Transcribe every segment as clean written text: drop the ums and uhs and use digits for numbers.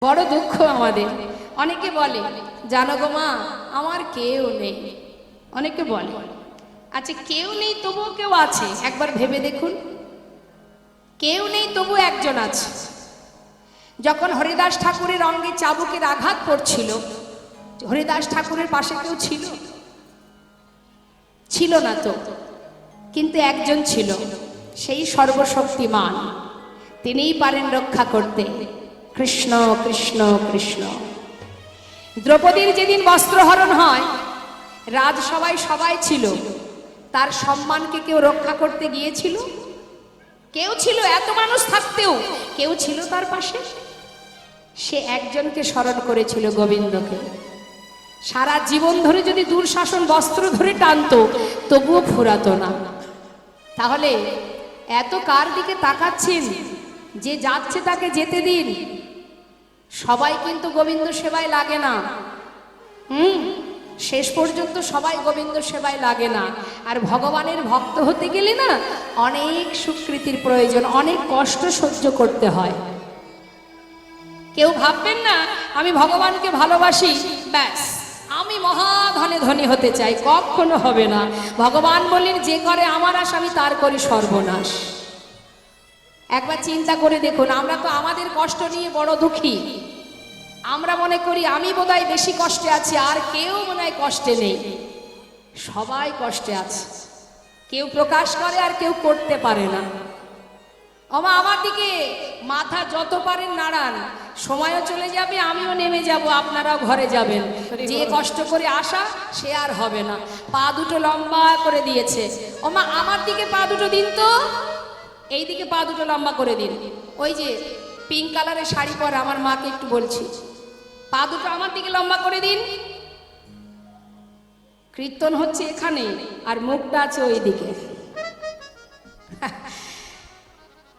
বড় দুঃখ আমাদের। অনেকে বলে জানো গো মা আমার কেউ নেই, অনেকে বলে। আচ্ছা কেউ নেই তবুও কেউ আছে, একবার ভেবে দেখুন। কেউ নেই তবু একজন আছে। যখন হরিদাস ঠাকুরের অঙ্গে চাবুকের আঘাত পড়ছিল, হরিদাস ঠাকুরের পাশে কেউ ছিল? ছিল না তো, কিন্তু একজন ছিল, সেই সর্বশক্তিমান। তিনিই পারেন রক্ষা করতে। কৃষ্ণ কৃষ্ণ কৃষ্ণ। দ্রৌপদীর যেদিন বস্ত্রহরণ হয়, রাজসভায় সবাই ছিল, তার সম্মানকে কেউ রক্ষা করতে গিয়েছিল? কেউ ছিল? এত মানুষ থাকতেও কেউ ছিল তার পাশে? সে একজনকে স্মরণ করেছিল, গোবিন্দকে। সারা জীবন ধরে যদি দুঃশাসন বস্ত্র ধরে টানতো তবুও ফুরাতো না। তাহলে এত কার দিকে তাকাচ্ছেন? যে যাচ্ছে তাকে যেতে দিন। সবাই কিন্তু গোবিন্দ সেবায় লাগে না। শেষ পর্যন্ত সবাই গোবিন্দ সেবায় লাগে না। আর ভগবানের ভক্ত হতে গেলে না অনেক স্বীকৃতির প্রয়োজন, অনেক কষ্ট সহ্য করতে হয়। কেউ ভাববেন না আমি ভগবানকে ভালোবাসি, ব্যাস আমি মহাধনে ধনী হতে চাই, কখনো হবে না। ভগবান বললেন যে করে আমার আশা আমি তার করি সর্বনাশ। একবার চিন্তা করে দেখুন, আমরা তো আমাদের কষ্ট নিয়ে বড় দুঃখী। আমরা মনে করি আমি বোধহয় বেশি কষ্টে আছি, আর কেউ মনে হয় কষ্টে নেই। সবাই কষ্টে আছে, কেউ প্রকাশ করে আর কেউ করতে পারে না। ওমা আমার দিকে মাথা যত পারেন নাড়ান, সময়ও চলে যাবে, আমিও নেমে যাব, আপনারাও ঘরে যাবেন। যে কষ্ট করে আসা সে আর হবে না। পা দুটো লম্বা করে দিয়েছে, ওমা আমার দিকে পা দুটো দিন তো, এই দিকে পা দুটো লম্বা করে দিন। ওই যে পিঙ্ক কালারের শাড়ি পরা আমার মাকে একটু বলছি, পা দুটো আমার দিকে লম্বা করে দিন। কীর্তন হচ্ছে এখানে আর মুখটা আছে ওই দিকে।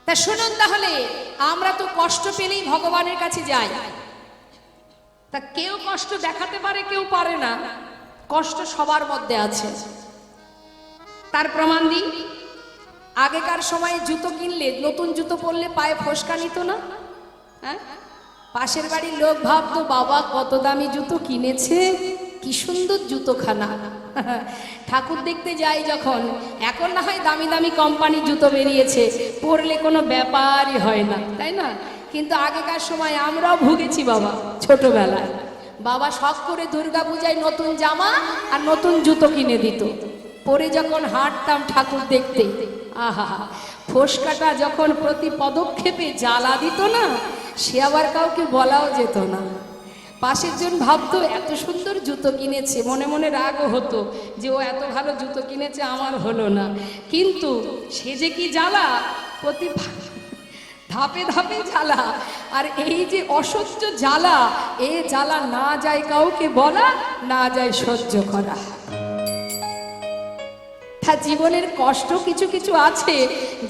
তা শুনুন, তাহলে আমরা তো কষ্ট পেলেই ভগবানের কাছে যাই। তা কেউ কষ্ট দেখাতে পারে, কেউ পারে না। কষ্ট সবার মধ্যে আছে। তার প্রমাণ দিই, আগেকার সময়ে জুতো কিনলে, নতুন জুতো পরলে পায়ে ফোসকা নিত না? হ্যাঁ, পাশের বাড়ির লোক ভাবতো বাবা কত দামি জুতো কিনেছে, কি সুন্দর জুতোখানা। ঠাকুর দেখতে যাই যখন, এখন না হয় দামি দামি কোম্পানি জুতো বেরিয়েছে, পরলে কোনো ব্যাপারই হয় না, তাই না? কিন্তু আগেকার সময় আমরাও ভুগেছি বাবা। ছোটবেলায় বাবা শখ করে দুর্গাপূজায় নতুন জামা আর নতুন জুতো কিনে দিত। পরে যখন হাঁটতাম ঠাকুর দেখতে, আহা, ফোসকাটা যখন প্রতি পদক্ষেপে জ্বালা দিত না, সে আবার কাউকে বলাও যেত না। পাশের জন ভাবতো এত সুন্দর জুতো কিনেছে, মনে মনে রাগও হতো যে ও এত ভালো জুতো কিনেছে, আমার হলো না। কিন্তু সে যে কি জ্বালা, প্রতি ধাপে ধাপে জ্বালা। আর এই যে অসহ্য জ্বালা, এ জ্বালা না যায় কাউকে বলা, না যায় সহ্য করা। জীবনের কষ্ট কিছু কিছু আছে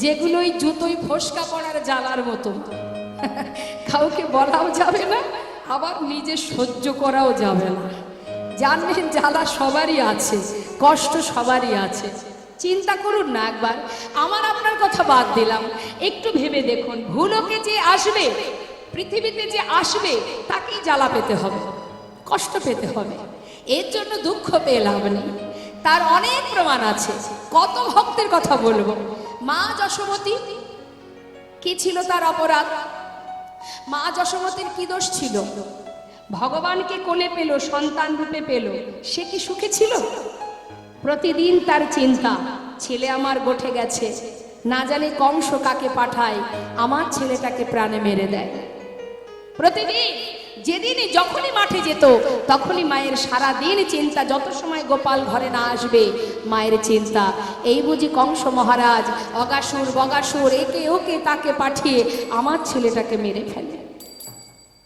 যেগুলো ওই জুতোই ফোসকা পড়ার জ্বালার মতো, কাউকে বলাও যাবে না, আবার নিজে সহ্য করাও যাবে না। জানবেন জ্বালা সবারই আছে, কষ্ট সবারই আছে। চিন্তা করুন না একবার, আমার আপনার কথা বাদ দিলাম, একটু ভেবে দেখুন, ভুলোকে যে আসবে, পৃথিবীতে যে আসবে, তাকেই জ্বালা পেতে হবে, কষ্ট পেতে হবে। এর জন্য দুঃখ পেয়ে লাভ নেই। তার অনেক প্রমাণ আছে, কত ভক্তের কথা বলবো। মা যশোমতী, কি ছিল তার অপরাধ? মা যশোমতীর কি দোষ ছিল? ভগবানকে কোলে পেল, সন্তান রূপে পেল, সে কি সুখে ছিল? প্রতিদিন তার চিন্তা, ছেলে আমার গোঠে গেছে, না জানি কংস কাকে পাঠায়, আমার ছেলেটাকে প্রাণে মেরে দেয়। প্রতিদিন যেদিনই যখনই মাঠে যেত তখনই মায়ের সারা দিন চিন্তা, যত সময় গোপাল ঘরে না আসবে মায়ের চিন্তা, এই বুঝি কংস মহারাজ অগাসুর বগাসুর একে ওকে তাকে পাঠিয়ে আমার ছেলেটাকে মেরে ফেলে।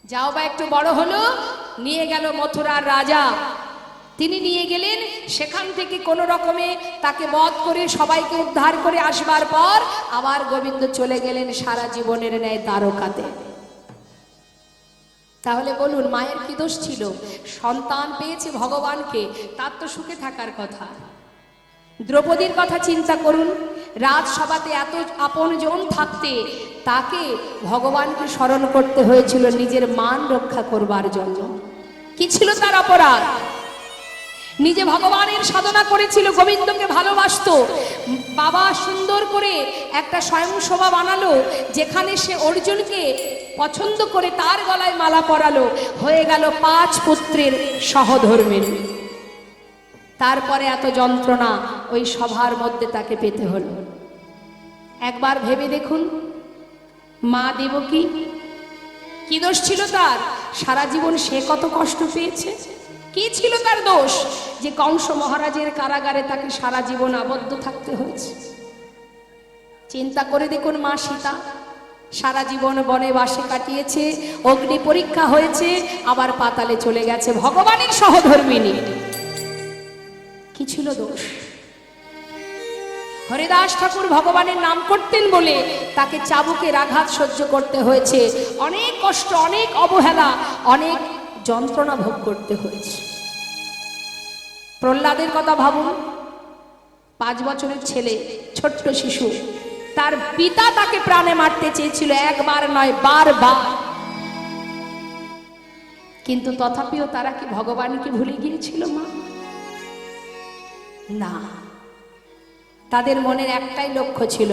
যাও বা একটু বড় হলো, নিয়ে গেল মথুরার রাজা। তিনি নিয়ে গেলেন, সেখান থেকে কোনো রকমে তাকে বধ করে সবাইকে উদ্ধার করে আসবার পর আবার গোবিন্দ চলে গেলেন সারা জীবনের ন্যায় দ্বারকাতে। তাহলে বলুন মায়ের কি দোষ ছিল? সন্তান পেয়েছে ভগবানকে, তার তো সুখে থাকার কথা। দ্রৌপদীর কথা চিন্তা করুন, রাজসভাতে এত আপনজন থাকতে তাকে ভগবানকে স্মরণ করতে হয়েছিল নিজের মান রক্ষা করবার জন্য। কি ছিল তার অপরাধ? নিজে ভগবানের সাধনা করেছিল, গোবিন্দকে ভালোবাসতো। বাবা সুন্দর করে একটা স্বয়ংসভা বানালো, যেখানে সে অর্জুনকে পছন্দ করে তার গলায় মালা পরালো, হয়ে গেল 5 পুত্রের সহধর্মিণী। তারপরে এত যন্ত্রণা ওই সভার মধ্যে তাকে পেতে হলো। একবার ভেবে দেখুন, মা দেবকী কি দোষ ছিল তার? সারা জীবন সে কত কষ্ট পেয়েছে। কি ছিল তার দোষ যে কংস মহারাজের কারাগারে তাকে সারা জীবন আবদ্ধ থাকতে হয়েছে? চিন্তা করে দেখুন, মা সীতা সারা জীবন বনে বাসে কাটিয়েছে, অগ্নি পরীক্ষা হয়েছে, আবার পাতালে চলে গেছে, ভগবানের সহধর্মিণী। কি ছিল দোষ? হরিদাস ঠাকুর ভগবানের নাম করতেন বলে তাকে চাবুকের আঘাত সহ্য করতে হয়েছে, অনেক কষ্ট, অনেক অবহেলা, অনেক যন্ত্রণা ভোগ করতে হয়েছে। প্রহ্লাদের কথা ভাবুন, 5 বছরের ছেলে, ছোট্ট শিশু, তার পিতা তাকে প্রাণে মারতে চেয়েছিল, একবার নয় বারবার, কিন্তু তথাপিও তারা কি ভগবানকে ভুলে গিয়েছিল? মা না, তাদের মনের একটাই লক্ষ্য ছিল।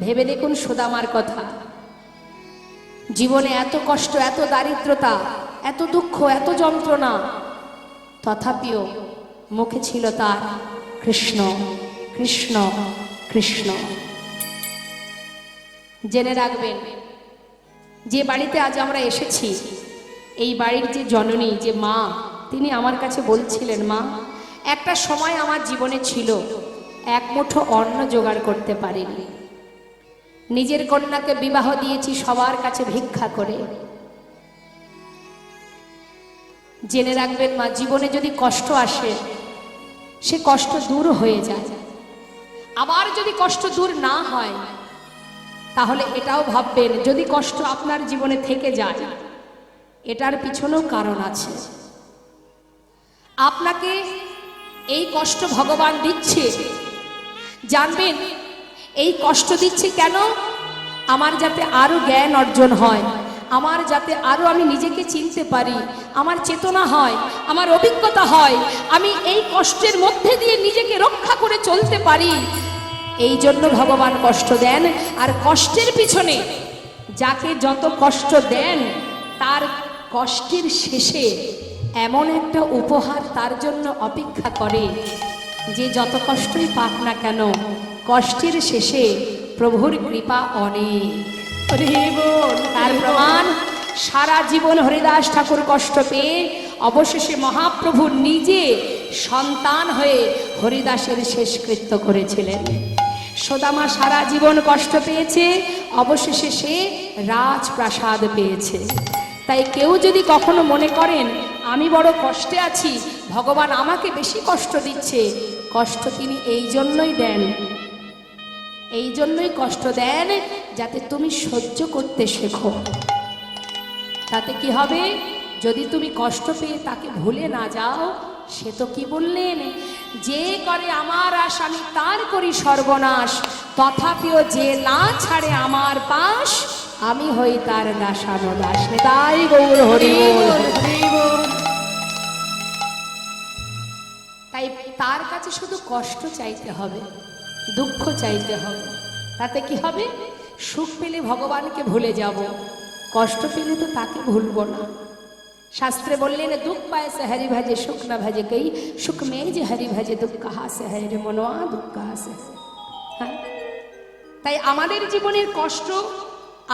ভেবে দেখুন সুদামার কথা, জীবনে এত কষ্ট, এত দারিদ্রতা, এত দুঃখ, এত যন্ত্রণা, তথাপিও মুখে ছিল তার কৃষ্ণ কৃষ্ণ কৃষ্ণ। জেনে রাখবেন, যে বাড়িতে আজ আমরা এসেছি, এই বাড়ির যে জননী, যে মা, তিনি আমার কাছে বলছিলেন, মা একটা সময় আমার জীবনে ছিল, এক মুঠো অন্ন জোগাড় করতে পারিনি, নিজের কন্যাকে বিবাহ দিয়েছি সবার কাছে ভিক্ষা করে। জেনে রাখবেন মা, জীবনে যদি কষ্ট আসে, সে কষ্ট দূর হয়ে যায়। আবার যদি কষ্ট দূর না হয়, তাহলে এটাও ভাববেন, যদি কষ্ট আপনার জীবনে থেকে যায়, এটার পিছনেও কারণ আছে। আপনাকে এই কষ্ট ভগবান দিচ্ছে, জানবেন এই কষ্ট দিচ্ছে কেন? আমার যাতে আরো জ্ঞান অর্জন হয়, আমার যাতে আরো আমি নিজেকে চিনতে পারি, আমার চেতনা হয়, আমার অভিজ্ঞতা হয়, আমি এই কষ্টের মধ্যে দিয়ে নিজেকে রক্ষা করে চলতে পারি। এই জন্য ভগবান কষ্ট দেন। আর কষ্টের পিছনে যাকে যত কষ্ট দেন, তার কষ্টের শেষে এমন একটা উপহার তার জন্য অপেক্ষা করে, যে যত কষ্টই পাক না কেন, কষ্টের শেষে প্রভুর কৃপা অনেক। তার প্রমাণ, সারা জীবন হরিদাস ঠাকুর কষ্ট পেয়ে অবশেষে মহাপ্রভু নিজে সন্তান হয়ে হরিদাসের শেষকৃত্য করেছিলেন। সুদামা সারা জীবন কষ্ট পেয়েছে, অবশেষে সে রাজপ্রাসাদ পেয়েছে। তাই কেউ যদি কখনো মনে করেন আমি বড় কষ্টে আছি, ভগবান আমাকে বেশি কষ্ট দিচ্ছে, কষ্ট তিনি এই জন্যই দেন, এই জন্যই কষ্ট দেন, যাতে তুমি সহ্য করতে শেখো। তাতে কি হবে? যদি তুমি কষ্ট পেয়ে তাকে ভুলে না যাও, সে তো কি বললেন, যে করে আমার আশ আমি তার করি সর্বনাশ, তথাপিও যে না ছাড়ে আমার পাশ, আমি হই তার দাসানুদাস। তাই গৌর হরি বল। তাই তার কাছে শুধু কষ্ট চাইতে হবে, দুঃখ চাইতে হবে। তাতে কি হবে? সুখ পেলে ভগবানকে ভুলে যাব, কষ্ট পেলে তো তাকে ভুলবো না। শাস্ত্রে বললেন, দুঃখ পায় সে হরি ভজে সুখ না ভজে কই, সুখ মে যে হরি ভজে দুঃখ কাহা সে হয় রে মনোয়া, দুঃখ কাহা সে। হ্যাঁ, তাই আমাদের জীবনের কষ্ট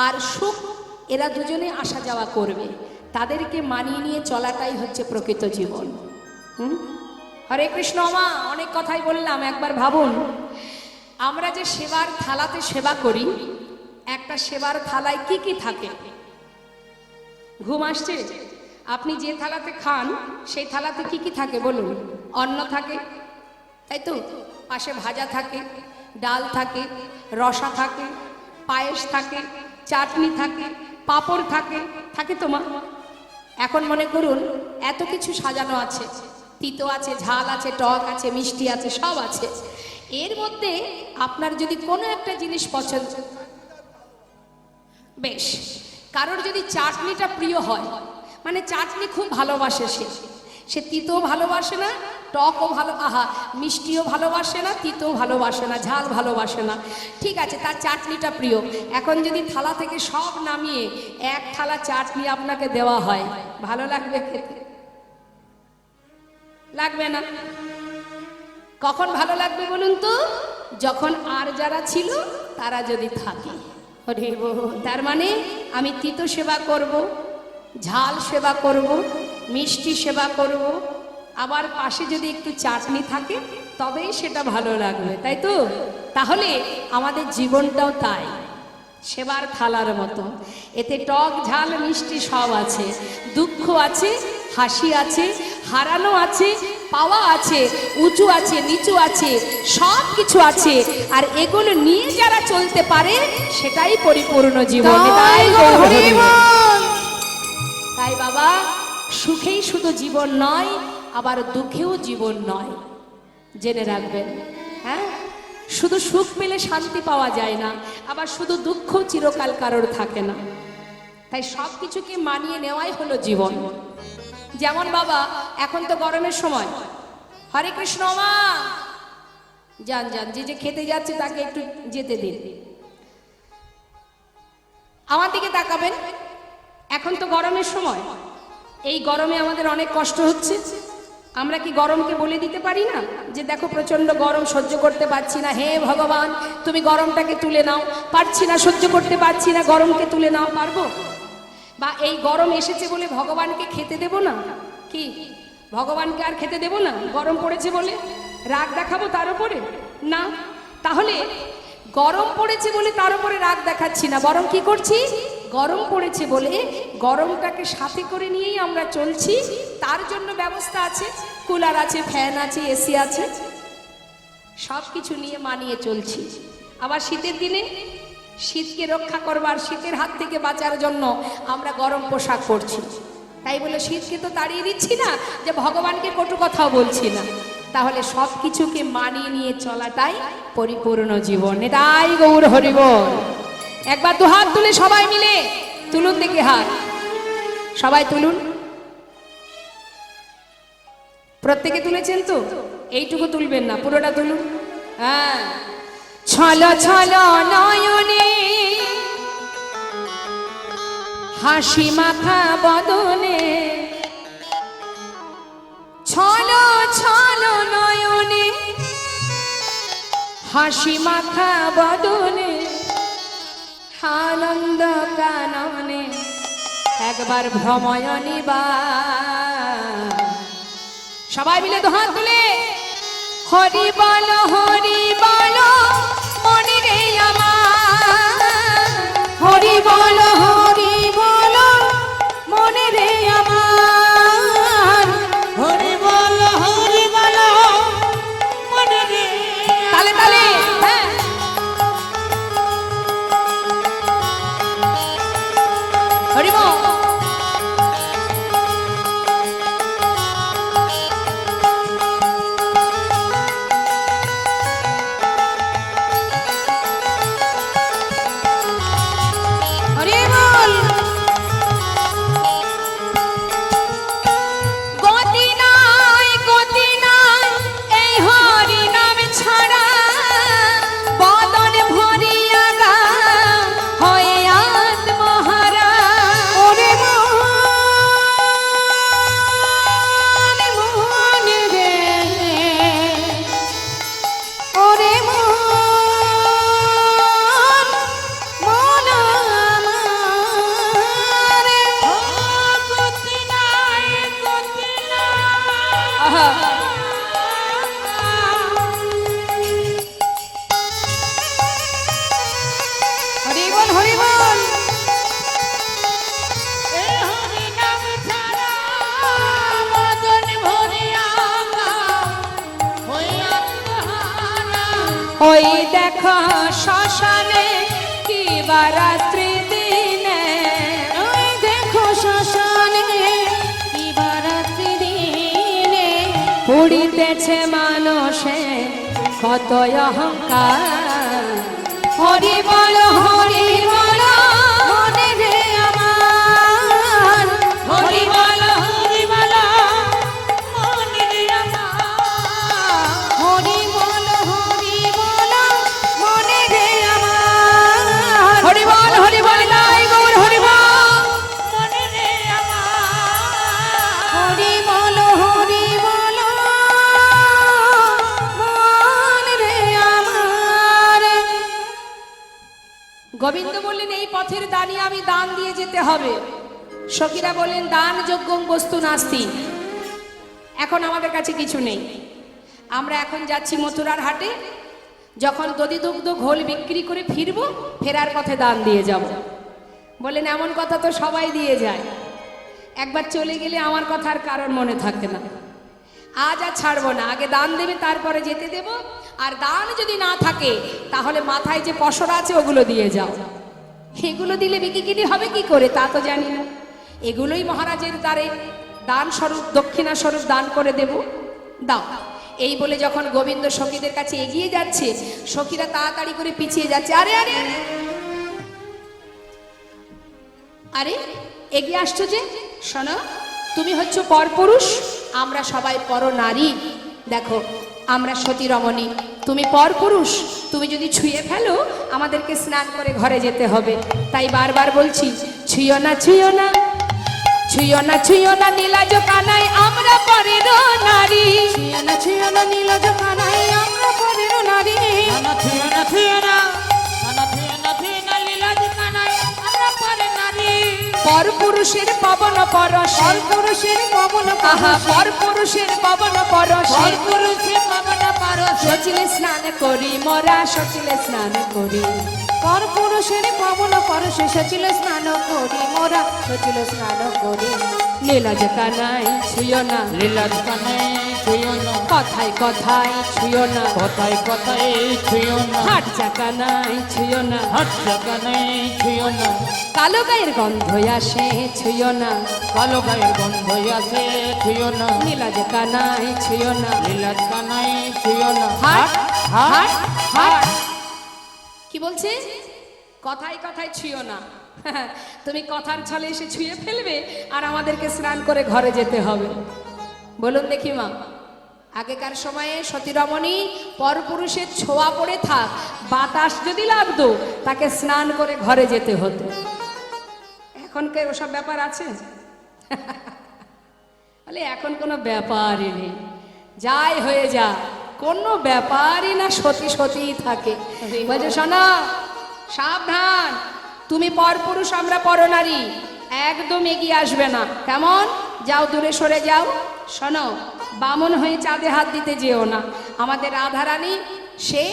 আর সুখ এরা দুজনে আসা যাওয়া করবে, তাদেরকে মানিয়ে নিয়ে চলাটাই হচ্ছে প্রকৃত জীবন। হরে কৃষ্ণ। মা অনেক কথাই বললাম, একবার ভাবুন, আমরা যে সেবার থালাতে সেবা করি, একটা সেবার থালায় কি কি থাকে? ঘুম আসছে? আপনি যে থালাতে খান সেই থালাতে কি কি থাকে বলুন? অন্ন থাকে, তাই তো? পাশে ভাজা থাকে, ডাল থাকে, রসা থাকে, পায়েস থাকে, চাটনি থাকে, পাঁপড় থাকে, থাকে তো মা? এখন মনে করুন এত কিছু সাজানো আছে, তিতো আছে, ঝাল আছে, টক আছে, মিষ্টি আছে, সব আছে। এর মধ্যে আপনার যদি কোনো একটা জিনিস পছন্দ, বেশ, কারোর যদি চাটনিটা প্রিয় হয়, মানে চাটনি খুব ভালোবাসে, সে তিতও ভালোবাসে না, টকও ভালো, মিষ্টিও ভালোবাসে না, তিতও ভালোবাসে না, ঝাল ভালোবাসে না, ঠিক আছে, তার চাটনিটা প্রিয়। এখন যদি থালা থেকে সব নামিয়ে এক থালা চাটনি আপনাকে দেওয়া হয়, ভালো লাগবে খেতে? লাগবে না। কখন ভালো লাগবে বলুন তো? যখন আর যারা ছিল তারা যদি থাকে। তার মানে আমি তিতো সেবা করব, ঝাল সেবা করব, মিষ্টি সেবা করব, আবার পাশে যদি একটু চাটনি থাকে তবেই সেটা ভালো লাগবে, তাই তো? তাহলে আমাদের জীবনটাও তাই, সেবার থালার মতো। এতে টক ঝাল মিষ্টি সব আছে, দুঃখ আছে, হাসি আছে, হারানো আছে, পাওয়া আছে, উঁচু আছে, নিচু আছে, সব কিছু আছে। আর এগুলো নিয়ে যারা চলতে পারে সেটাই পরিপূর্ণ জীবন। তাই বাবা, সুখেই শুধু জীবন নয়, আবার দুঃখেও জীবন নয়, জেনে রাখবেন। হ্যাঁ, শুধু সুখ পেলে শান্তি পাওয়া যায় না, আবার শুধু দুঃখ চিরকাল কারোর থাকে না। তাই সব কিছুকে মানিয়ে নেওয়াই হলো জীবন। যেমন বাবা, এখন তো গরমের সময়, হরে কৃষ্ণ মা, যান যান, যে খেতে যাচ্ছে তাকে একটু যেতে দিন। আমার দিকে তাকাবেন, এখন তো গরমের সময়, এই গরমে আমাদের অনেক কষ্ট হচ্ছে। আমরা কি গরমকে বলে দিতে পারি না যে দেখো প্রচন্ড গরম, সহ্য করতে পারছি না, হে ভগবান তুমি গরমটাকে তুলে নাও, পারছি না, সহ্য করতে পারছি না, গরমকে তুলে নাও, পারবো? বা এই গরম এসেছে বলে ভগবানকে খেতে দেব না? কি ভগবানকে আর খেতে দেব না গরম পড়েছে বলে? রাগ দেখাবো তার উপরে? না। তাহলে গরম পড়েছে বলে তার উপরে রাগ দেখাচ্ছি না, বরং কি করছি? গরম পড়েছে বলে গরমটাকে সাথে করে নিয়েই আমরা চলছি। তার জন্য ব্যবস্থা আছে, কুলার আছে, ফ্যান আছে, এসি আছে, সব কিছু নিয়ে মানিয়ে চলছি। আবার শীতের দিনে শীতকে রক্ষা করবার, শীতের হাত থেকে বাঁচার জন্য আমরা গরম পোশাক পরছি। তাই বলে শীতকে তো তাড়িয়ে দিচ্ছি না, যে ভগবানকে কটু কথাও বলছি না। তাহলে সব কিছুকে মানিয়ে নিয়ে চলাটাই পরিপূর্ণ জীবন। এটাই গৌর হরিবল। একবার দু হাত তুলে সবাই মিলে তুলুন, দেখে হাত সবাই তুলুন। প্রত্যেকে তুলেছেন তো? এইটুকু তুলবেন না, পুরোটা তুলুন। হ্যাঁ, ছলো ছলো নয়নে হাসি মাখা বদনে, ছলো ছলো নয়নে হাসি মাখা বদনে, আনন্দ কাননে একবার ভ্রময় নিবা। সবাই মিলে দু হাত তুলে হরি বল, হরি বল মনে রে আমার, হরি বল, হরি বল মনে রে আমার, হরি বল, হরি বল মনে রে। তালে তালে, হ্যাঁ, হরি বল। ওই দেখো শ্মশানে কি বারাত্রি দিনে, ওই দেখো শ্মশানে কি বারাত্রি দিনে, পুড়িতেছে মানুষে কত অহংকার। হরি বল হরি বল মনে রে আমার, হরি বল হরি বল মনে রে আমার, হরি বল হরি বল মনে রে আমার, হরি বল নাই গৌর হরি বল মনে রে আমার, হরি বল মনে রে আমার। গোবিন্দ বললেন এই পথের দানি আমি দান দিয়ে যেতে হবে। সখীরা বললেন দান যোগ্যং বস্তু নাস্তি, এখন আমাদের কাছে কিছু নেই, আমরা এখন যাচ্ছি মথুরার হাটে, যখন দধি দুগ্ধ ঘোল বিক্রি করে ফিরবো ফেরার পথে দান দিয়ে যাব। বললেন এমন কথা তো সবাই দিয়ে যায়, একবার চলে গেলে আমার কথার কারণ মনে থাকে না, আজ আর ছাড়বো না, আগে দান দেবে তারপরে যেতে দেব, আর দান যদি না থাকে তাহলে মাথায় যে পসরা আছে ওগুলো দিয়ে যাও। এগুলো দিলে বিক্রি হবে কি করে তা তো জানি না, এগুলোই মহারাজের দ্বারে দান স্বরূপ দক্ষিণা স্বরূপ দান করে দেব, দাও। এই বলে যখন গোবিন্দ সখীদের কাছে এগিয়ে যাচ্ছে, সখীরা তাড়াতাড়ি করে পিছিয়ে যাচ্ছে। আরে আরে আরে এগিয়ে আসছো যে, শোনো তুমি হচ্ছে পরপুরুষ, আমরা সবাই পর নারী, দেখো আমরা সতী রমণী, তুমি পরপুরুষ, তুমি যদি ছুঁয়ে ফেলো আমাদেরকে স্নান করে ঘরে যেতে হবে, তাই বারবার বলছি ছুঁয়ো না ছুঁয়ো না, ছুঁয়ো না ছুঁয়ো না নীলাজ কানাই আমরা পরের নারী, ছুঁয়ো না ছুঁয়ো না নীলাজ কানাই আমরা পরের নারী, ছুঁয়ো না ছুঁয়ো না নীলাজ কানাই আমরা পরের নারী। পরপুরুষের পবন পরশ, পরপুরুষের পবন কাহা, পরপুরুষের পবন পরশ, পরপুরুষের পবন পরশ, সচিলে স্নান করি মোরা, সচিলে স্নান করি, পরপুরুষের পবন পরশ, সচিলে স্নান করি মোরা, সচিলে স্নান করি। নীলাজ কানাই ছুঁয়ো না, লীলাজ কানাই ছুঁয়ো না, কথায় কথায় ছুঁয়ো না, কথায় কথায় ছুঁয়ো না, হাট চাকা নাই ছুঁয়ো না, হাত কানাই ছুঁয়ো না, কালো গায়ের গন্ধ আসে ছুঁয়ো না, কালো গায়ের গন্ধ আছে ছুঁয়ো না, নীলাজ কানাই ছুঁয়ো না, লীলাজ কানাই ছুঁয়ো না, হাট হাট হাট। হাট। কি বলছে? কথায় কথায় ছুঁয়ো না, তুমি কথার ছলে এসে ছুঁয়ে ফেলবে আর আমাদেরকে স্নান করে ঘরে যেতে হবে। বলুন দেখি মা, আগেকার সময়ে সতী রমণী পরপুরুষের ছোঁয়া পড়ে থাক, বাতাস যদি লাগতো তাকে স্নান করে ঘরে যেতে হতো। এখনকার ওসব ব্যাপার আছে? বলে এখন কোনো ব্যাপারই নেই, যাই হয়ে যা কোনো ব্যাপারই না, সতী সতীই থাকে। বলছে শোনা সাবধান, তুমি পরপুরুষ আমরা পরনারী, একদম এগিয়ে আসবে না, কেমন? যাও দূরে সরে যাও। শোনো বামন হয়ে চাঁদে হাত দিতে যেও না, আমাদের রাধারানী সে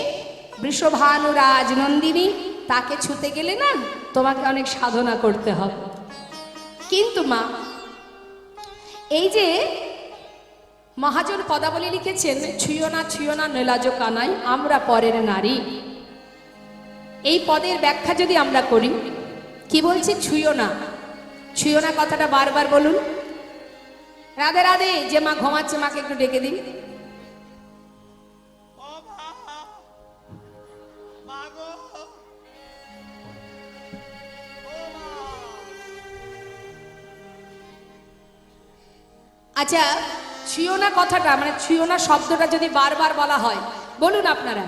বৃষভানু রাজনন্দিনী, তাকে ছুতে গেলে না তোমাকে অনেক সাধনা করতে হবে। কিন্তু মা এই যে মহাজন পদাবলী লিখেছেন ছুঁয়ো না নীলাজ কানাই আমরা পরের নারী, এই পদের ব্যাখ্যা যদি আমরা করি, কি বলছি? ছুঁয়ো না কথাটা বারবার বলুন। রাধে রাধে, যে মা ঘুমাচ্ছে মাকে একটু ডেকে দিন। আচ্ছা ছুঁয়ো না কথাটা মানে ছুঁয়ো না শব্দটা যদি বারবার বলা হয়, বলুন আপনারা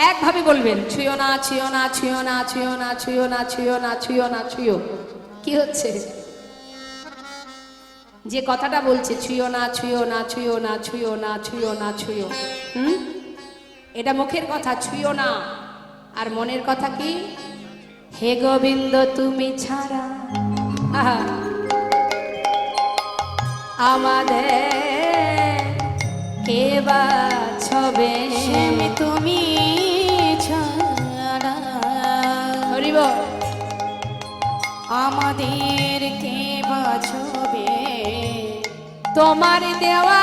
একভাবে বলবেন ছুঁয়ো না ছুঁয়ো না ছুঁয়ো না ছুঁয়ো না ছুঁয়ো না ছুঁয়ো না ছুঁয়ো না ছুঁয়ো। কি হচ্ছে? যে কথাটা বলছে ছুঁয়ো না ছুঁয়ো না ছুঁয়ো না ছুঁয়ো না ছুঁয়ো না ছুঁয়ো, এটা মুখের কথা ছুঁয়ো না, আর মনের কথা কি? হে গোবিন্দ তুমি ছাড়া আমাদের কে বাছবে, তুমি ছাড়া হরিব আমাদের কে বাছবে, তোমার দেওয়া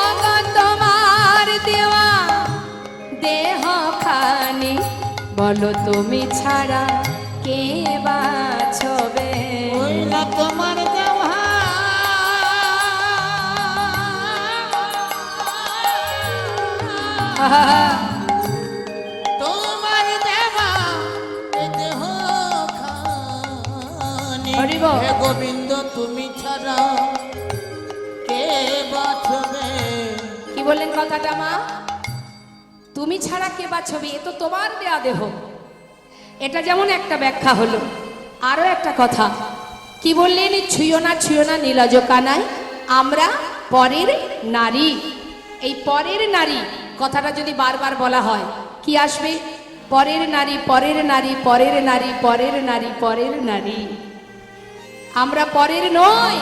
অগ তোমার দেওয়া দেহ খানি, বলো তুমি ছাড়া কে বাছবে, তোমার দেওয়া আহা, তোমার দেবা এ দেহ খানি হরি বল। হে গোবিন্দ তুমি ছাড়া কে বাঁচবে কি বললেন কথাটা মা? তুমি ছাড়া কে বা ছবি, এ তো তোমার দেয়া দেহ। এটা যেমন একটা ব্যাখ্যা হলো, আরো একটা কথা কি বললেন, ছুঁয়ো না নীলাজ কানাই, আমরা পরের নারী। এই পরের নারী কথাটা যদি বারবার বলা হয় কি আসবে? পরের নারী, পরের নারী, পরের নারী, পরের নারী, পরের নারী। আমরা পরের নই,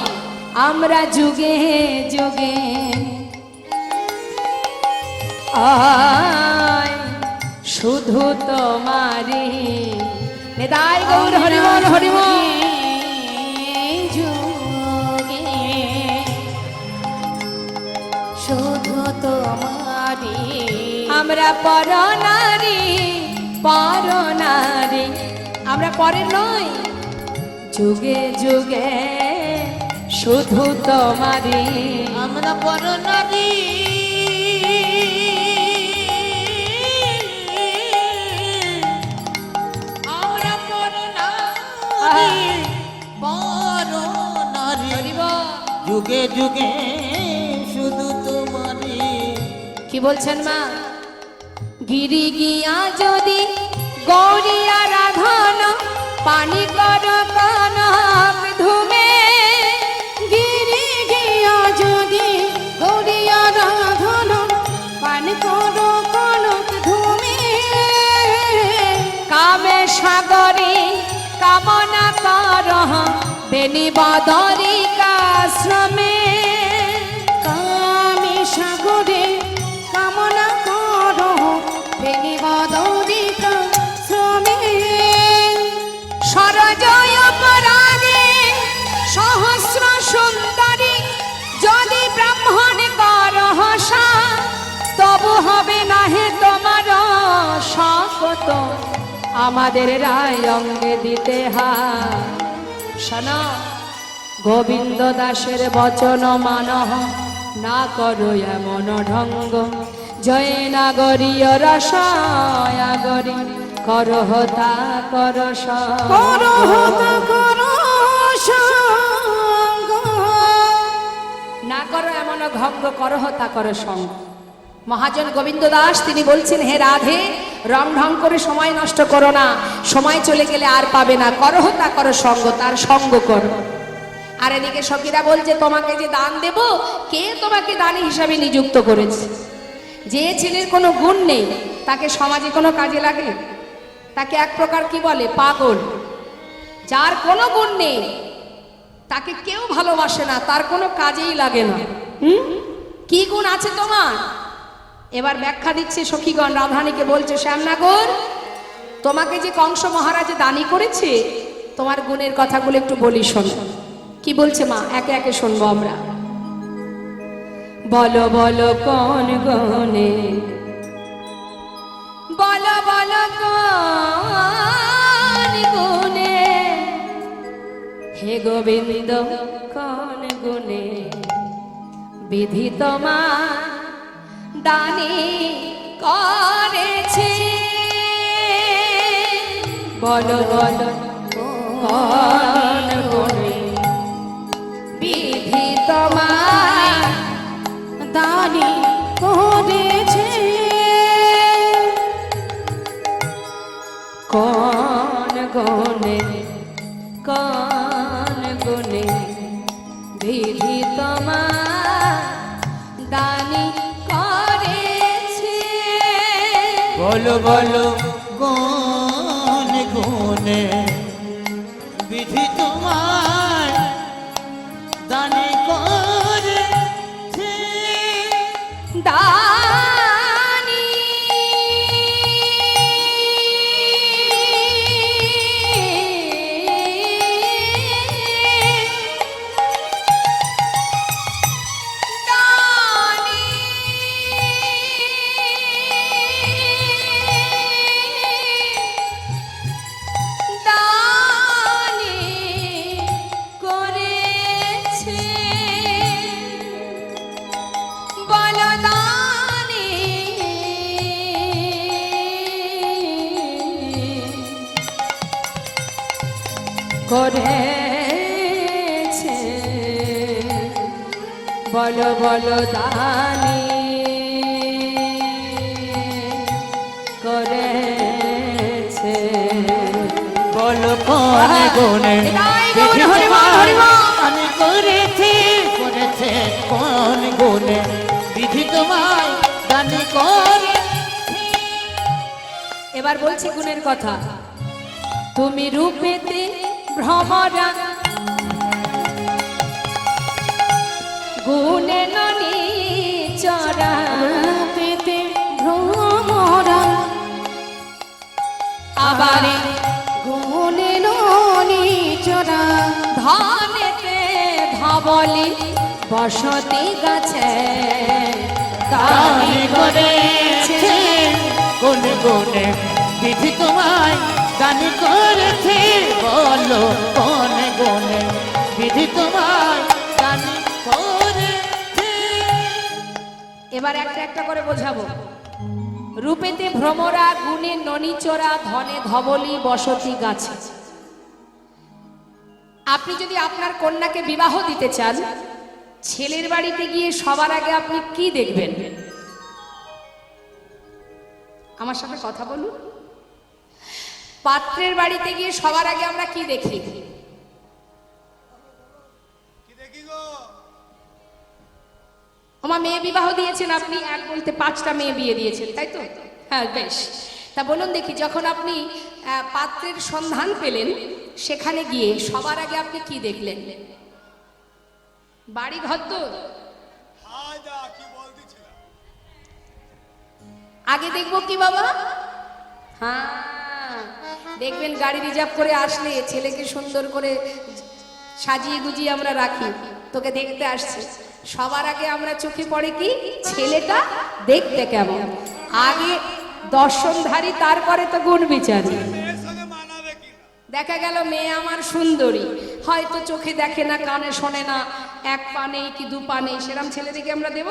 আমরা যুগে যুগে আয় শুধু তোমারি। নেদাই গৌর হরিবল হরিবল। যুগে শুধু তোমারি আমরা পর নারী, পর নারী, আমরা পরের নই, যুগে যুগে শুধু তোমারি। আমরা বড় নারী আমরা বড় নারী বড় নারী হরিবল। যুগে যুগে শুধু তোমারই কি বলছেন মা? গিরি গিয়া যদি গৌরিয়া রাধন পানি কর কনক ধুমে। গিরি গিয়া যদি গৌরিয়া রাধন পান করো কনক ধুমে। কামে সাগরে কামনা কর বেনি বদরি কাশ্রমে। কামে সাগরে কামনা করো বেনি বদরিকা শ্রমে। সরজয় পরাগে সহস্র সুন্দরী যদি ব্রাহ্মণ কর হসা, তবু হবে না হে তোমার শকত আমাদের রায় অঙ্গে দিতে হা। শোনো, গোবিন্দ দাসের বচন মানহ না করো এমন ঢঙ্গ। জয় নাগরীয় রসায়াগরী করহতা করস। করো হতা করো সঙ্গ। না করো এমন ভঙ্গ, করহতা কর সঙ্গ। মহাজন গোবিন্দ দাস তিনি বলছেন, হে রাধে, রং ঢং করে সময় নষ্ট করো না, সময় চলে গেলে আর পাবে না। করহতা কর সঙ্গ, তার সঙ্গ করো। আর এদিকে সখীরা বলছে, তোমাকে যে দান দেব, কে তোমাকে দানী হিসাবে নিযুক্ত করেছে? যে ছেলের কোনো গুণ নেই তাকে সমাজে কোনো কাজে লাগে? তাকে এক প্রকার কি বলে? পাগল। যার কোনো গুণ নেই তাকে কেউ ভালোবাসে না, তার কোনো কাজেই লাগে না। কি গুণ আছে তোমার? এবার ব্যাখ্যা দিচ্ছে সখীগণ, রাধারানীকে বলছে, শ্যামনাগর, তোমাকে যে কংস মহারাজ দানী করেছে, তোমার গুণের কথাগুলো একটু বলি শোনো। কি বলছে মা? একে একে শুনবো আমরা। বলো বলো কোন গুণে, বলো বলো কোন গুণে, হে গোবিন্দ কোন গুণে বিধি তোমার দানি করেছে। বলো বলো কোন গুণে বিধি তোমার দানি করেছে। কোন গুণে, কোন গুণে বিধি তোমার দানি করেছে। বলো বলো কোন গুণে বিধি তোমার দানে করেছে। দানি দানি দানি করেছে বলো বলো দানি করেছে বলো কোন গুণে বিধি তোমায় দানি করেছে করেছে কোন গুণে বিধি তোমায় দানি করে। এবার বলছি গুণের কথা। তুমি রূপেতে ভ্রমরা গুণে ননি চরা পেতে ভ্রমরা আবার গুণে ননি চরা ধনেতে ধবলি বসতি গাছে দানি করেছে কোন গুণে বিধি তোমায় দানি করেছে বলো কোন গুণে বিধি তোমায় দানি করেছে। এবার একটা একটা করে বোঝাবো। রূপেতে ভ্রমরা গুণে ননিচরা ধনে ধবলি বসতি গাছে। আপনি যদি আপনার কন্যাকে বিবাহ দিতে চান, ছেলের বাড়িতে গিয়ে সবার আগে আপনি কি দেখবেন? আমার সাথে কথা বলুন। পাত্রের বাড়িতে গিয়ে সবার আগে আমরা কি দেখি? আমার মেয়ে বিবাহ দিয়েছেন আপনি, এক বলতে 5টা মেয়ে বিয়ে দিয়েছেন, তাই তো? হ্যাঁ, বেশ। তা বলুন দেখি, যখন আপনি পাত্রের সন্ধান পেলেন, সেখানে গিয়ে সবার আগে আপনি কি দেখলেন? বাড়ি ঘর তো আগে দেখবো কি বাবা? হ্যাঁ, দেখবেন গাড়ি রিজার্ভ করে আসলে ছেলেকে সুন্দর করে সাজিয়ে গুজিয়ে আমরা রাখি, তোকে দেখতে আসছে। সবার আগে আমরা চোখে পড়ে কি ছেলেটা দেখতে কেমন, আগে দর্শনধারী, তারপরে তো গুণ বিচারী। দেখা গেল মেয়ে আমার সুন্দরী, হয়তো চোখে দেখে না, কানে শোনে না, 1 পা নেই কি 2 পা নেই, সেরকম ছেলে দেখে আমরা দেব?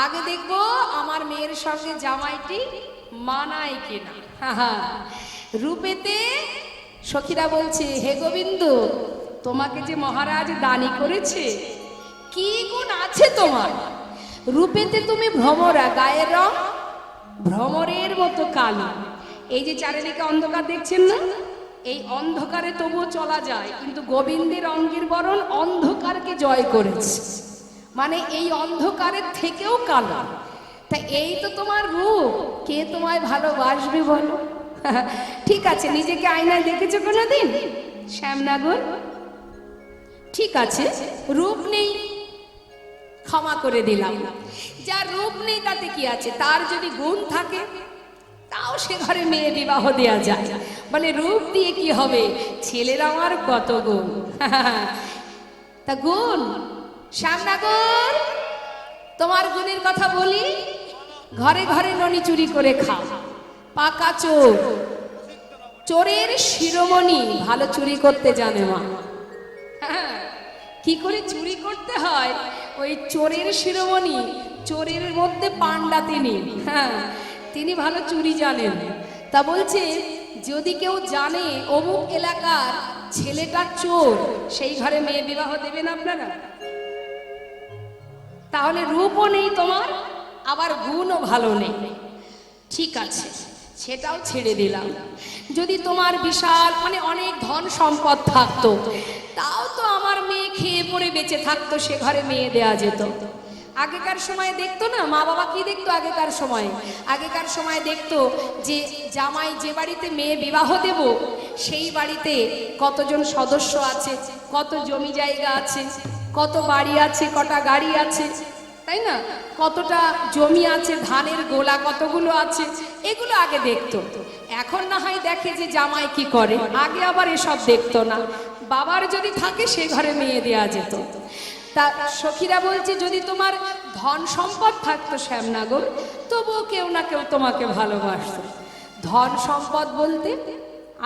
আগে দেখবো আমার মেয়ের সঙ্গে জামাইটি মানায় কিনা। রূপেতে সখীরা বলছে, হে গোবিন্দ, তোমাকে যে মহারাজ দানি করেছে, কি গুণ আছে তোমার? রূপেতে তুমি ভ্রমরা, গায়ের রং ভ্রমরের মতো কালো। এই যে চারিদিকে অন্ধকার দেখছেন না, এই অন্ধকারে তবুও চলা যায়, কিন্তু গোবিন্দের অঙ্গের বরণ অন্ধকারকে জয় করেছে, মানে এই অন্ধকারের থেকেও কালো। তা এই তো তোমার রূপ, কে তোমায় ভালোবাসবে বলো? ঠিক আছে, নিজেকে আয়নায় দেখেছো কোনোদিন শ্যামনগর? ঠিক আছে, রূপ নেই, ক্ষমা করে দিলাম। যার রূপ নেই তাতে কি আছে, তার যদি গুণ থাকে তাও সে ঘরে মেয়ে বিবাহ দেয়া যায়। বলে রূপ দিয়ে কি হবে, ছেলের আমার কত গুণ। তা গুণ, শ্যামনগর তোমার গুণের কথা বলি। ঘরে ঘরে ননি চুরি করে খাও, পাকা চোর, চোরের শিরোমণি, ভালো চুরি করতে জানে মা। কি করে চুরি করতে হয়, ওই চোরের শিরোমণি, চোরের মধ্যে পান্ডা তিনি, হ্যাঁ, তিনি ভালো চুরি জানেন। তা বলছে, যদি কেউ জানে অমুক এলাকার ছেলেটা চোর, সেই ঘরে মেয়ে বিবাহ দেবেন আপনারা? তাহলে রূপও নেই তোমার, আবার গুণও ভালো নেই। ঠিক আছে, সেটাও ছেড়ে দিলাম। যদি তোমার বিশাল মানে অনেক ধন সম্পদ থাকতো, তাও তো আমার মেয়ে খেয়ে পড়ে বেঁচে থাকতো, সে ঘরে মেয়ে দেয়া যেত। আগেকার সময় দেখতো না, মা বাবা কি দেখতো আগেকার সময়? আগেকার সময় দেখতো যে জামাই যে বাড়িতে মেয়ে বিবাহ দেব, সেই বাড়িতে কতজন সদস্য আছে, কত জমি জায়গা আছে, কত বাড়ি আছে, কটা গাড়ি আছে, তাই না? কতটা জমি আছে, ধানের গোলা কতগুলো আছে, এগুলো আগে দেখতো। এখন না হয় দেখে যে জামাই কি করে, আগে আবার এসব দেখতো না। বাবার যদি থাকে সে ঘরে মেয়ে দেয়া যেত। তা সখীরা বলছে, যদি তোমার ধন সম্পদ থাকতো শ্যামনগর, তবুও কেউ না কেউ তোমাকে ভালোবাসতো। ধন সম্পদ বলতে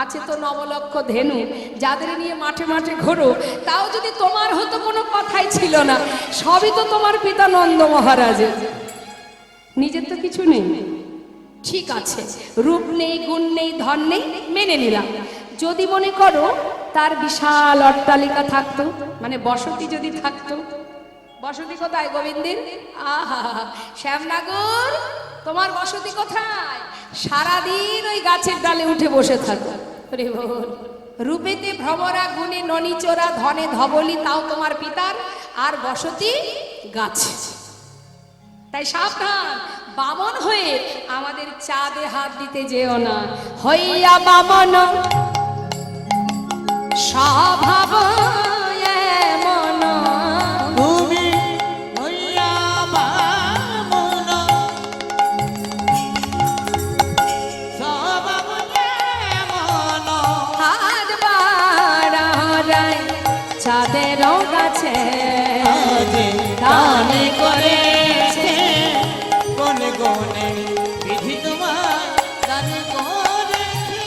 আছে তো 9 লক্ষ ধেনু, যাদের নিয়ে মাঠে মাঠে ঘোরো, তাও যদি তোমার হতো কোনো কথাই ছিল না, সবই তো তোমার পিতা নন্দ মহারাজের, নিজের তো কিছু নেই। ঠিক আছে, রূপ নেই, গুণ নেই, ধন নেই, মেনে নিলাম। যদি মনে করো তার বিশাল অট্টালিকা থাকতো, মানে বসতি যদি থাকতো। বসতি কোথায় গোবিন্দের? আহা, শ্যামনগর তোমার বসতি কোথায়? সারাদিন ওই গাছের ডালে উঠে বসে থাকো। ওরে বল, রূপেতে ভ্রমরা, গুণে ননিচোরা, ধনে ধবলি, তাও তোমার পিতার, আর বসতি গাছ। তাই সাবধান, বামন হয়ে আমাদের চাঁদে হাত দিতে যেও না। হইয়া বামন স্বভাব এমন, তুমি হইয়া বামন স্বভাব এমন, হাত বাড়ায় চাঁদের গাছে দানে করেছে কোন গনে বিধি তোমার দানে করেছে।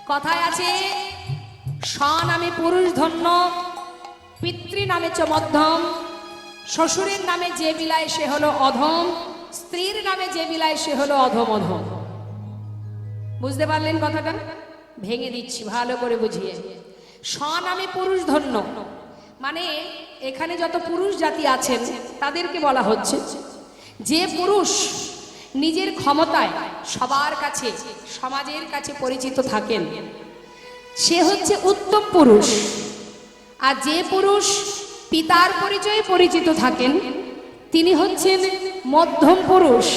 কথায় আছে, স্বনামে পুরুষ ধন্য, পিতৃ নামে চ মধ্যম, শ্বশুরের নামে যে বিলায় সে হলো অধম, স্ত্রীর নামে যে বিলায় সে হলো অধম অধম। বুঝতে পারলেন কথাটা? ভেঙে দিচ্ছি ভালো করে বুঝিয়ে। স্বনামে পুরুষ ধন্য মানে এখানে যত পুরুষ জাতি আছেন তাদেরকে বলা হচ্ছে, যে পুরুষ নিজের ক্ষমতায় সবার কাছে, সমাজের কাছে পরিচিত থাকেন, সে হচ্ছে উত্তম পুরুষ। আর যে পুরুষ পিতার পরিচয়ে পরিচিত থাকেন তিনি হচ্ছেন মধ্যম পুরুষ।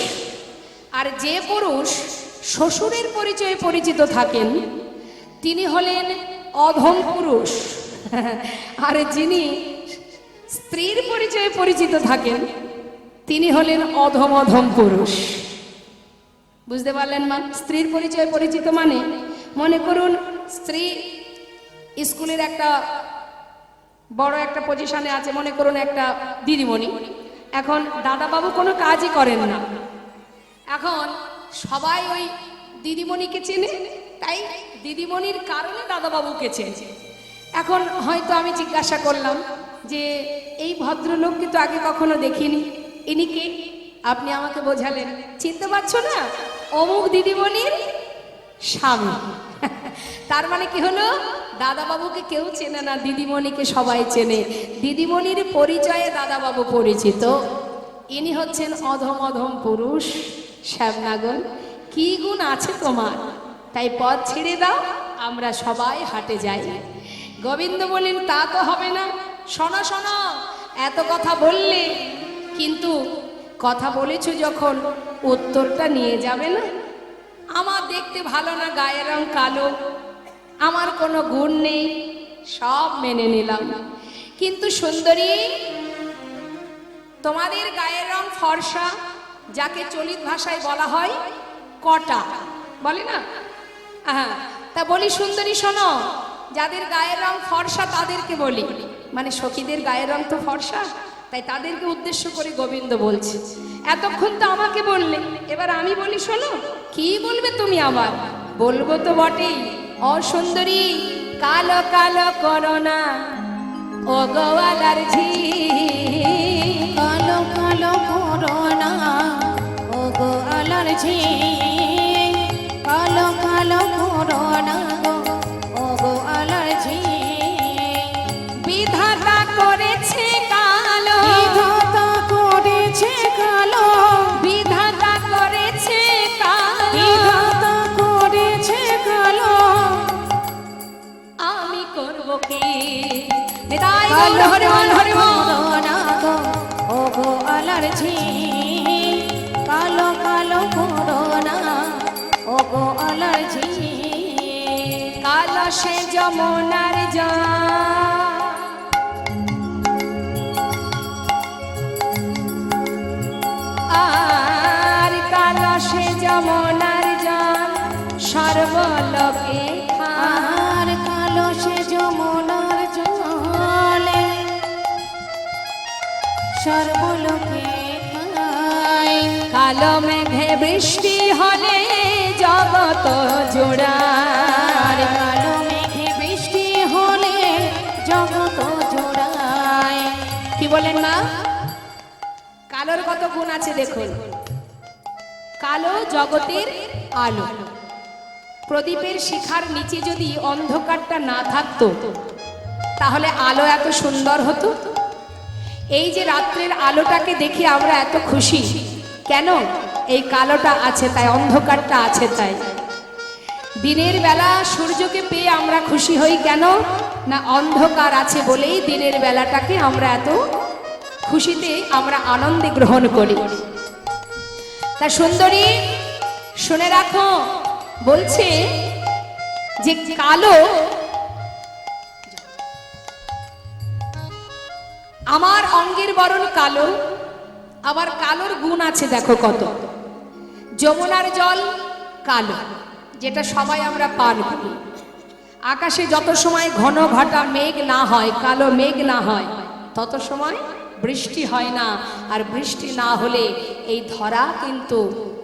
আর যে পুরুষ শ্বশুরের পরিচয়ে পরিচিত থাকেন তিনি হলেন অধম পুরুষ। আর যিনি স্ত্রীর পরিচয়ে পরিচিত থাকেন তিনি হলেন অধম অধম পুরুষ। বুঝতে পারলেন মা? স্ত্রীর পরিচয়ে পরিচিত মানে, মনে করুন স্ত্রী স্কুলের একটা বড় একটা পজিশনে আছে, মনে করুন একটা দিদিমণি। এখন দাদাবাবু কোনো কাজই করেন না, এখন সবাই ওই দিদিমণিকে চেনে, তাই দিদিমণির কারণে দাদাবাবুকে চেনে। এখন হয়তো আমি জিজ্ঞাসা করলাম যে এই ভদ্রলোককে তো আগে কখনো দেখিনি, ইনি কে? আপনি আমাকে বোঝালেন, চিনতে পারছো না? অমুক দিদিমণির স্বামী। তার মানে কি হলো, দাদাবাবুকে কেউ চেনে না, দিদিমণিকে সবাই চেনে। দিদিমণির পরিচয়ে দাদাবাবু পরিচিত। ইনি হচ্ছেন অধম অধম পুরুষ। শ্যামনগর, কি গুণ আছে তোমার, তাই পথ ছেড়ে দাও, আমরা সবাই হাটে যাই। গোবিন্দ বলেন, তা তো হবে না। শোনো শোনো, এত কথা বললে, কিন্তু কথা বলেছো যখন উত্তরটা নিয়ে যাবে না। আমার দেখতে ভালো না, গায়ের রং কালো, আমার কোনো গুণ নেই, সব মেনে নিলাম, কিন্তু সুন্দরী তোমাদের গায়ের রং ফর্সা, যাকে চলিত ভাষায় বলা হয় কটা, বলে না? হ্যাঁ, তা বলি সুন্দরী শোনো, যাদের গায়ের রং ফর্সা তাদেরকে বলি, মানে সখীদের গায়ের রং তো ফর্সা, তাই তাদেরকে উদ্দেশ্য করে গোবিন্দ বলছে। এতক্ষণ তো আমাকে বললে, এবার আমি বলি শোনো। কি বলবে তুমি আবার? বলবো তো বটেই। অসুন্দরী কালো কালো করো না ও গোয়ালার ঝি, কালো কালো করোনা ও গো আলারজি, কালো কালো করোনা ও গো আলারজি। বিধাতা করেছে কালো, বিধাতা করেছে কালো, বিধাতা করেছে কালো, বিধাতা করেছে কালো। আমি করব কি? নিতাই গৌর হরি বল, হরি বল। করোনা গো ও গো আলারজি, কালো কালো করোনা ও গো আলারজি। কালো সে যমুনার জল, আর কালো সে যমুনার জল সর্বলোকে আর কালো সে যমুনার জলে সর্বলোকে খায়। কালো মেঘে বৃষ্টি হলে জগত জোড়ার, আর কালো মেঘে বৃষ্টি হলে জগৎ জোড়ায়। কি বলেন মা? কালোর কত গুণ আছে দেখুন। কালো জগতের আলো, প্রদীপের শিখার নিচে যদি অন্ধকারটা না থাকতো তাহলে আলো এত সুন্দর হতো? এই যে রাত্রের আলোটাকে দেখে আমরা এত খুশি কেন? এই কালোটা আছে তাই, অন্ধকারটা আছে তাই। দিনের বেলা সূর্যকে পেয়ে আমরা খুশি হই কেন? না অন্ধকার আছে বলেই দিনের বেলাটাকে আমরা এত খুশিতে আমরা আনন্দে গ্রহণ করি। তা সুন্দরী শুনে রাখো, বলছে যে কালো আমার অঙ্গের বরণ কালো, আবার কালোর গুণ আছে দেখো কত। যমুনার জল কালো, যেটা সবাই আমরা পান করি। আকাশে যত সময় ঘন ঘটা মেঘ না হয়, কালো মেঘ না হয়, তত সময় বৃষ্টি হয় না। আর বৃষ্টি না হলে এই ধরা কিন্তু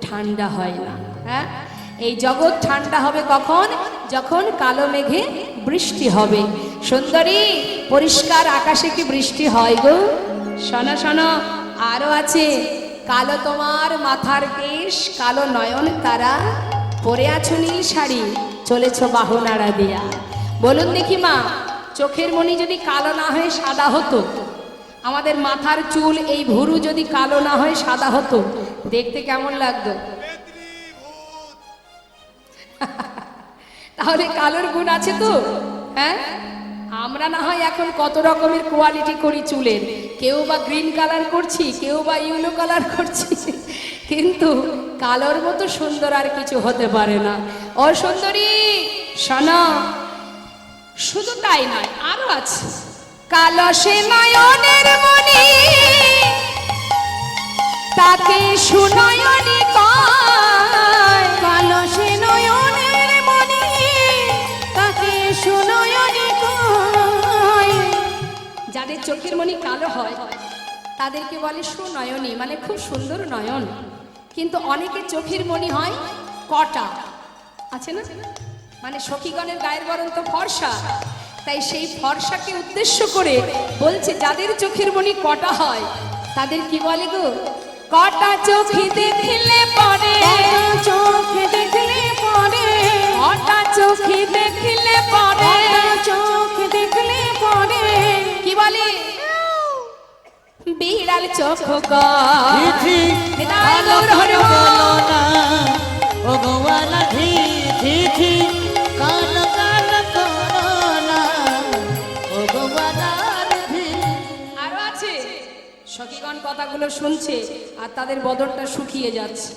ঠান্ডা হয় না। হ্যাঁ, এই জগৎ ঠান্ডা হবে কখন? যখন কালো মেঘে বৃষ্টি হবে। সুন্দরী, পরিষ্কার আকাশে কি বৃষ্টি হয় গো? শোনো শোনো, আরো আছে। কালো তোমার মাথার কেশ, কালো নয়ন তারা, পরে আছো নীল শাড়ি, চলেছ বাহু নাড়া দিয়া। বলুন দেখি মা, চোখের মণি যদি কালো না হয়ে সাদা হতো, আমাদের মাথার চুল এই ভুরু যদি কালো না হয়ে সাদা হতো, দেখতে কেমন লাগতো? তাহলে কালোর গুণ আছে তো। হ্যাঁ, আমরা না হয় এখন কত রকমের কোয়ালিটি করি চুলের, কেউ বা গ্রিন কালার করছি, কেউ বা ইয়েলো কালার করছি, কিন্তু কালোর মতো সুন্দর আর কিছু হতে পারে না। ও সুন্দরী শোনো, শুধু তাই নয়, আরো আছে। কালো সে নয়নের মণি, তাকে সুনয়নী কয়। কালো সে নয়নের মণি, তাকে সুনয়নী কয়। যাদের চোখের মণি কালো হয় তাদেরকে বলে সুনয়নী, মানে খুব সুন্দর নয়ন। কিন্তু অনেকের চোখের মণি হয় কটা, আছে না? মানে সখীগণের গায়ের বরণ তো ফর্সা, তাই সেই ফর্সাকে উদ্দেশ্য করে বলছে যাদের চোখের মণি কটা হয় তাদের কি বলে গো? কটা চোখে দেখলে পরে, চোখ দেখলে পরে, কটা চোখে দেখলে পরে, চোখ দেখলে পরে। কি বলে? বিড়াল চোখ ধিথি কালো কালো বলো না, ও গোয়ালা ধিথি কালো কালো করো না, ও গোয়ালার ধি। আরো আছে, সখীগণ কথাগুলো শুনছে আর তাদের বদনটা শুকিয়ে যাচ্ছে।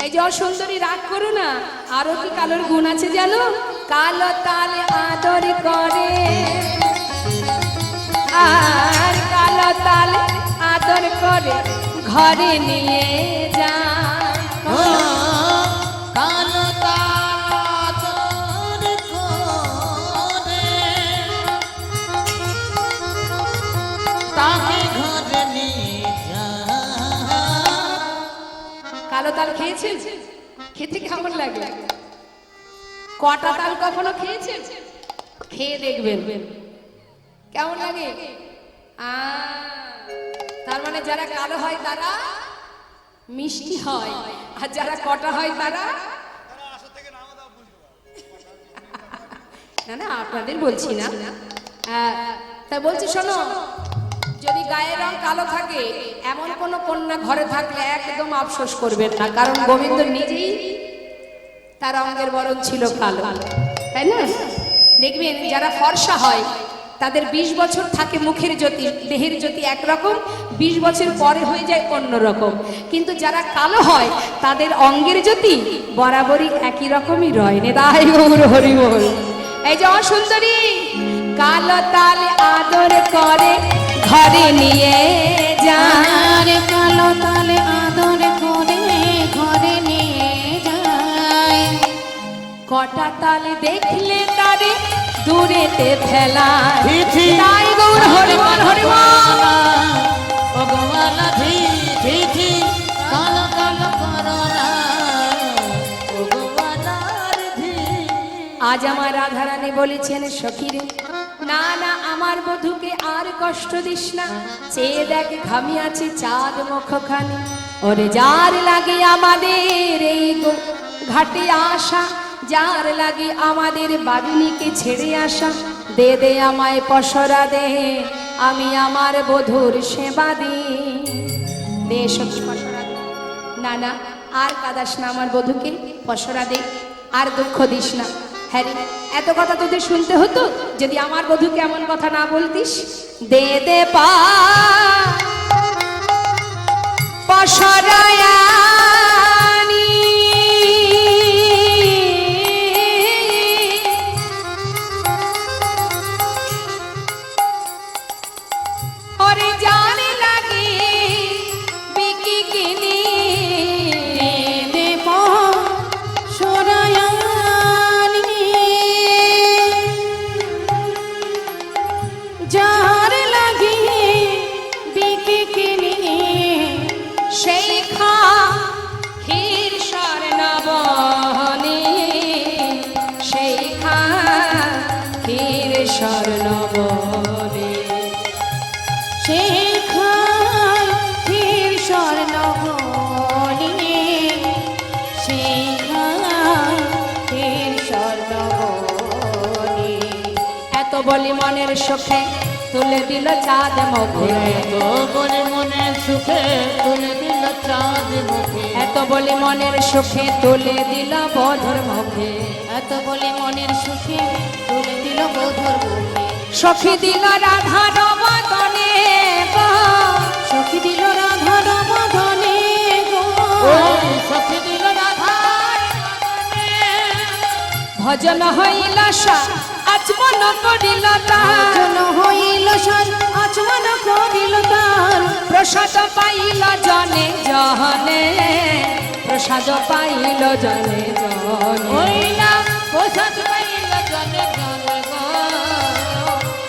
এই যে অসুন্দরী, রাগ করো না, আরো কি কালোর গুণ আছে জানো? কালো তালে আদর করে, আর কালো তালে আদর করে ঘরে নিয়ে যায়। ও কালো কালো করে তাকে ঘরে নিয়ে যায়। কালো তাল খেয়েছেন? খেতে কেমন লাগে? কটা তাল কখনো খেয়েছেন? খেয়ে দেখবেন কেমন লাগে। তার মানে যারা কালো হয় তারা মিষ্টি হয়, আর যারা কটা হয় তারা না না, আপনাদের বলছি না। তা বলছি শোনো, যদি গায়ের রং কালো থাকে এমন কোন কন্যা ঘরে থাকলে একদম আফসোস করবেন না, কারণ গোবিন্দ নিজেই তার অঙ্গের বরণ ছিল কালো, তাই না? দেখবেন যারা ফর্সা হয় তাদের 20 বছর থাকে মুখের জ্যোতি, দেহের জ্যোতি একরকম, 20 বছর পরে হয়ে যায় অন্যরকম। কিন্তু যারা কালো হয় তাদের অঙ্গের জ্যোতি বরাবরই একই রকমই রয়। নেদাই গৌর হরি বল। এই যে অসুন্দরী, কালো তালে আদর করে ঘরে নিয়ে যায়, কালো তালে আদর করে ঘরে নিয়ে যায়। কটা তালে দেখলে তারে দূরেতে ফেলায়। ধিথি তাই গৌর হরি বল, হরি বল। ও গোয়ালা ধিথি কালো কালো করো না, ও গোয়ালার ধি। আজ আমার রাধারানী বলেছেন সখীরে, না না আমার বধূকে আর কষ্ট দিস না, চেয়ে দেখ ঘামি আছে চাঁদ মুখখানি। ওরে যার লাগে আমাদের এই ঘাটে আসা, যার লাগি আমাদের বাবিনীকে ছেড়ে আসা, দে দে আমায় পসরা দে, আমি আমার বধূর সেবা দিই। দে সখী পসরা দে। না না, আর কাঁদাস না আমার বধূকে, পসরা দে, আর দুঃখ দিস না। হ্যাঁ রে, এত কথা তোদের শুনতে হতো যদি আমার বধূকে এমন কথা না বলতিস। দে দে পসরায়ানি, ওরে জানে লাগে বিকি কিনি। দেব সরায়ানি, যার লাগি বিকি কিনি, সেই খা ক্ষীর স্বর্ণবনে, সেই খা ক্ষীর স্বর্ণবনে। শেখায় ক্ষীর স্বর্ণবনে, শেখায় ক্ষীর স্বর্ণবনে। এত বলি মনের সুখে তুলে দিল চাঁদ মুখে, তো বলে মনের সুখে তুলে দিল চাঁদ মুখে, এত বলি মনের সুখে তুলে দিল বধুর মুখে। এত বলে মনের সুখে তুলে দিল বধুর মুখে। সখী দিল রাধা নবদনে গো, সখী দিল রাধা নবদনে গো, ওই সখী দিল রাধার বদনে। ভজন হইল সা আচমন করিল তার, জন হইল সাজ আচমন করিল তার। প্রসাদ পাইল জনে জনে, প্রসাদ পাইল জনে জনে। ওই না প্রসাদ পাইল জনে জনে গো,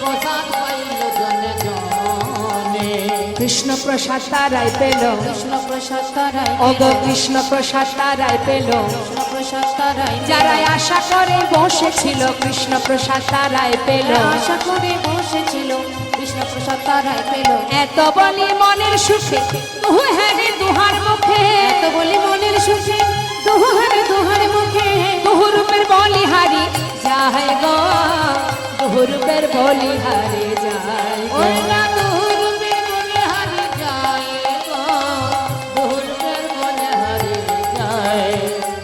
প্রসাদ পাইল জনে জনে। কৃষ্ণ প্রসাদ তারাই পেল, কৃষ্ণ প্রসাদ তারাই ওগো কৃষ্ণ প্রসাদ তারাই পেল, কৃষ্ণ প্রসাদ তারাই যারা আশা করে বসেছিল কৃষ্ণ প্রসাদ তারাই পেল। আশা করে বসেছিল কৃষ্ণ প্রসাদ তারাই পেল। এত বলি মনের সুখে তুহু হ্যাঁ রে দুহার মুখে, এত বলি মনের সুখে দুহার দুহার মুখে। তুহু রূপের বলিহারি যায় গো, তুহু রূপের বলিহারি যায় গো। ওই না দুরূপের বলে হারি যায় গো, দুরূপের বলে হারি যায়।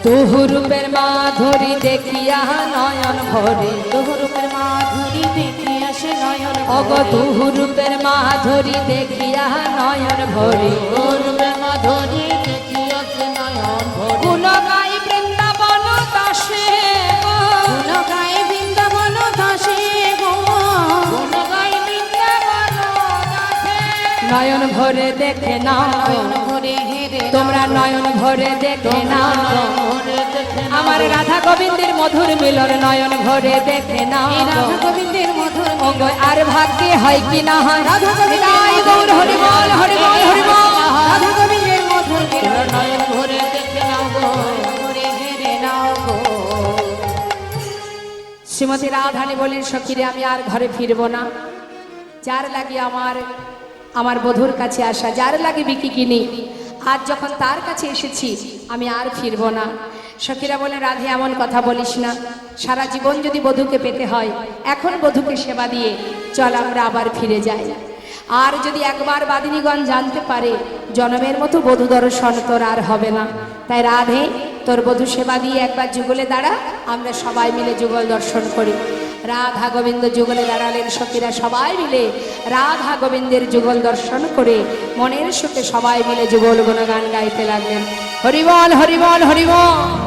তুহু রূপের মাধুরী দেখিয়া নয়ন ভরে, দুহুরূপের মাধুরী দেখে আসে নয়ন ওগো তুহু রূপের মাধুরী দেখিয়া নয়ন ভরে। দুরূপের মাধুরী দেখিয়াছে নয়ন ভরে। গুণ গাই বৃন্দাবন দাসে গো, গুণ গায়ে বৃন্দাবন দাসে গো, গুণ গাই বৃন্দাবন দাসে। নয়ন ভরে দেখে নাও গো, নয়ন ভরে হেরে তোমরা নয়ন ভরে দেখে নাও গো। ভরে দেখে নাও। আমার রাধা গোবিন্দের মধুর মিলন নয়ন ভরে দেখে নাও এই গো। রাধা গোবিন্দের মধুর ওগো আর ভাগ্যে হয় কি না হয়, রাধা গোবিন্দের নিতাই গৌর হরি বল হরি বল হরি বল। রাধা গোবিন্দের মধুর মিলন নয়ন ভরে দেখে নাও গো। ভরে হেরে নাও গো। শ্রীমতী রাধানী বলেন সখীরে আমি আর ঘরে ফিরবো না, যার লাগি আমার বধুর কাছে আসা, যার লাগে বিকি কিনি, আজ যখন তার কাছে এসেছি আমি আর ফিরবো না। সখীরা বলে রাধে এমন কথা বলিস না, সারা জীবন যদি বধূকে পেতে হয় এখন বধূকে সেবা দিয়ে চল আমরা আবার ফিরে যাই। আর যদি একবার বাদিনীগণ জানতে পারে জনমের মতো বধূ দর্শন তোর আর হবে না, তাই রাধে তোর বধূ সেবা দিয়ে একবার যুগলে দাঁড়া, আমরা সবাই মিলে যুগল দর্শন করি। রাধা গোবিন্দ যুগলে দাঁড়ালেন, সখীরা সবাই মিলে রাধা গোবিন্দের যুগল দর্শন করে মনের সুখে সবাই মিলে যুগল গুণগান গাইতে লাগলেন। হরিবল হরিবল হরিবল।